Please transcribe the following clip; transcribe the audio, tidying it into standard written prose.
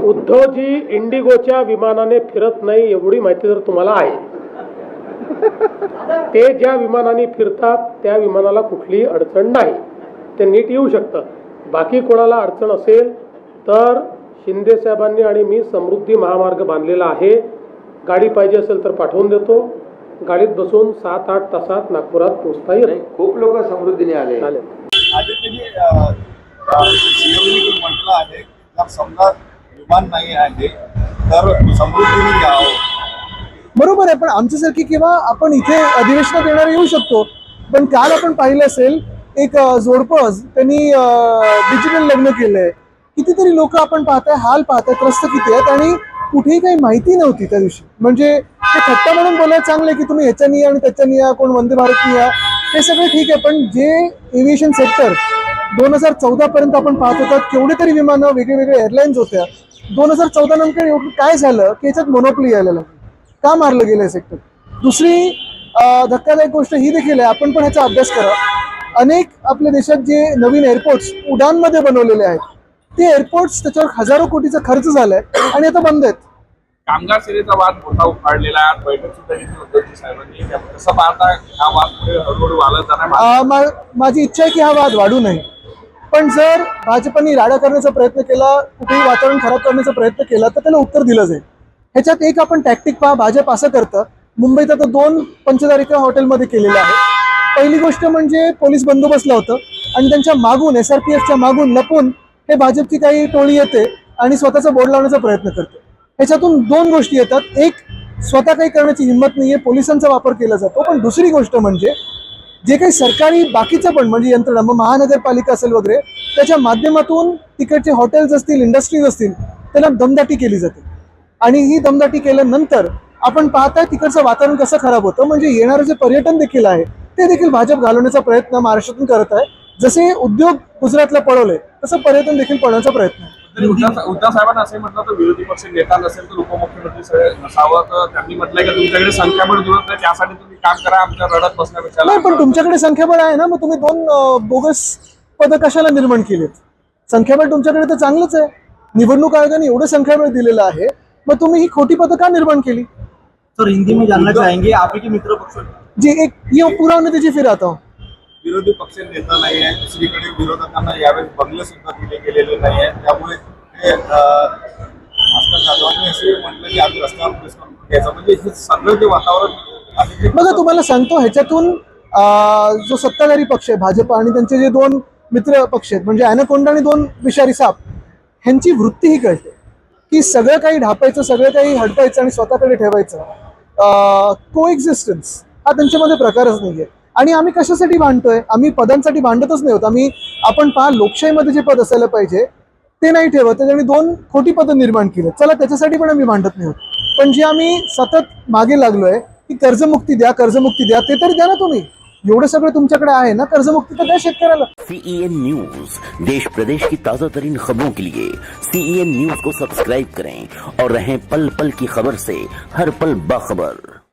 उद्धवजी इंडिगोच्या विमानाने फिरत नाही एवढी माहिती जर तुम्हाला आहे, ते ज्या विमानाने फिरतात त्या विमानाला कुठलीही अडचण नाही, ते नीट येऊ शकतं. बाकी कोणाला अडचण असेल तर शिंदे साहेबांनी आणि मी समृद्धी महामार्ग बांधलेला आहे. गाडी पाहिजे असेल तर पाठवून देतो. गाडीत बसून 7-8 तासात नागपुरात पोहोचता येईल. खूप लोक समृद्धीने आले. म्हटलं आहे जर समजा विमान नाही आहे तर समृद्धीने यावं. बरोबर आहे, पण आमच्यासारखी किंवा आपण इथे अधिवेशनात येणारे येऊ शकतो. पण काल आपण पाहिलं असेल एक जोडपं त्यांनी डिजिटल लग्न केलंय. कितीतरी लोक आपण पाहताय, हाल पाहताय, त्रस्त किती आहेत आणि कुठेही काही माहिती नव्हती त्या दिवशी. म्हणजे ते थट्टा म्हणून बोलायला चांगलं आहे की तुम्ही ह्याच्यानी या आणि त्याच्यानी या, कोण वंदे भारतनी या, हे सगळं ठीक आहे. पण जे एव्हिएशन सेक्टर 2014 पर्यंत आपण पाहत होतो, केवढे तरी विमानं, वेगळे वेगळे एअरलाईन्स होत्या. 2014 नंतर काय झालं की याच्यात मोनोपली यायला लागली. का मारलं गेलं सेक्टर? दुसरी धक्कादायक गोष्ट ही देखील आहे, आपण पण ह्याचा अभ्यास करा. अनेक आपल्या देशात जे नवीन एअरपोर्ट्स उडानमध्ये बनवलेले आहेत, ते एअरपोर्ट्स त्याच्यावर हजारो कोटीचा खर्च झालाय आणि आता बंद आहेत. कामगार सेनेचा वाद मोठा उफाळलेला आहे. बैठक सुद्धा घेतली उद्धवजी साहेबांनी. कसं पाहता हा वाद पुढे हळूहळू वाढत जाणार? माझी इच्छा आहे की हा वाद वाढू नये. पण जर भाजपने राडा करण्याचा प्रयत्न केला, कुठेही वातावरण खराब करण्याचा प्रयत्न केला तर त्याला उत्तर दिलं जाईल. ह्याच्यात एक आपण टॅक्टिक पहा. भाजप असं करतं, मुंबईत आता 2 पंचतारिका हॉटेलमध्ये केलेलं आहे. पहिली गोष्ट म्हणजे पोलीस बंदोबस्त लावतं आणि त्यांच्या मागून SRPFच्या मागून लपून हे भाजपची काही टोळी येते आणि स्वतःचा बोर्ड लावण्याचा प्रयत्न करते. ह्याच्यातून 2 गोष्टी येतात. एक, स्वतः काही करण्याची हिंमत नाहीये, पोलिसांचा वापर केला जातो. पण दुसरी गोष्ट म्हणजे जे काही सरकारी बाकीचं पण म्हणजे यंत्रणा, मग महानगरपालिका असेल वगैरे, त्याच्या माध्यमातून तिकडचे हॉटेल्स असतील, इंडस्ट्रीज असतील, त्याला दमदाटी केली जाते. आणि ही दमदाटी केल्यानंतर आपण पाहताय तिकडचं वातावरण कसं खराब होतं. म्हणजे येणारं जे पर्यटन देखील आहे ते देखील भाजप घालवण्याचा प्रयत्न महाराष्ट्रातून करत आहे. जसे उद्योग गुजरातला पळवले तसं पर्यटन देखील पळवण्याचा प्रयत्न आहे. उद्धव साहेबांना असे म्हटलं तर विरोधी पक्ष नेता नसेल तर उपमुख्यमंत्री नसावं. तर त्यांनी म्हटलंय की तुमच्याकडे संख्याबळ जुळत नाही, त्यासाठी तुम्ही काम करा, आमच्या रडत बसण्यापेक्षा. नाही, पण तुमच्याकडे संख्याबळ आहे ना, मग तुम्ही 2 बोगस पदं कशाला निर्माण केलेत? संख्याबळ तुमच्याकडे तर चांगलंच आहे. निवडणूक आयोगाने एवढं संख्याबळ दिलेलं आहे, मग तुम्ही ही खोटी पदं का निर्माण केली? सर, हिंदी में जानना चाहेंगे आपके मित्र पक्ष जी एक ये पूरा नतीजे फिर आता हूँ. विरोधी पक्ष नेता नाही आहे. दुसरीकडे विरोधकांना यावेळेस बंगले सुद्धा दिले गेलेले नाही आहे. त्यामुळे भास्कर जाधवांनी असे म्हटलं की आम्ही रस्त्यावर प्रेस कॉन्फरन्स घ्यायचं. म्हणजे हे सगळं जे वातावरण बघा, तुम्हाला सांगतो ह्याच्यातून जो सत्ताधारी पक्ष आहे भाजप आणि त्यांचे जे 2 मित्र पक्ष आहेत म्हणजे अॅनाकोंडा आणि 2 विषारी साप, ह्यांची वृत्ती ही कळते की सगळं काही ढापायचं, सगळं काही हडपायचं आणि स्वतःकडे ठेवायचं. को एक्झिस्टन्स हा त्यांच्यामध्ये प्रकारच नाहीये. आणि आम्ही कशासाठी भांडतोय? आम्ही पदांसाठी भांडतच नाही होत. आपण पहा, लोकशाहीमध्ये जे पद असायला पाहिजे ते नाही ठेवत आणि 2 खोटी पदं निर्माण केली. चला, त्याच्यासाठी पण आम्ही भांडत नाही होत. पण जे आम्ही सतत मागे लागलोय की कर्जमुक्ती द्या, कर्जमुक्ती द्या, ते तरी द्या ना तुम्ही. एवढं सगळं तुमच्याकडे आहे ना, कर्जमुक्ती तर द्या शेतकऱ्याला. CEN न्यूज, देश प्रदेश की ताजा तरीन खबरों के लिए CEN न्यूज को सब्सक्राइब करें और रहें पल पल की खबर से हर पल बाखबर.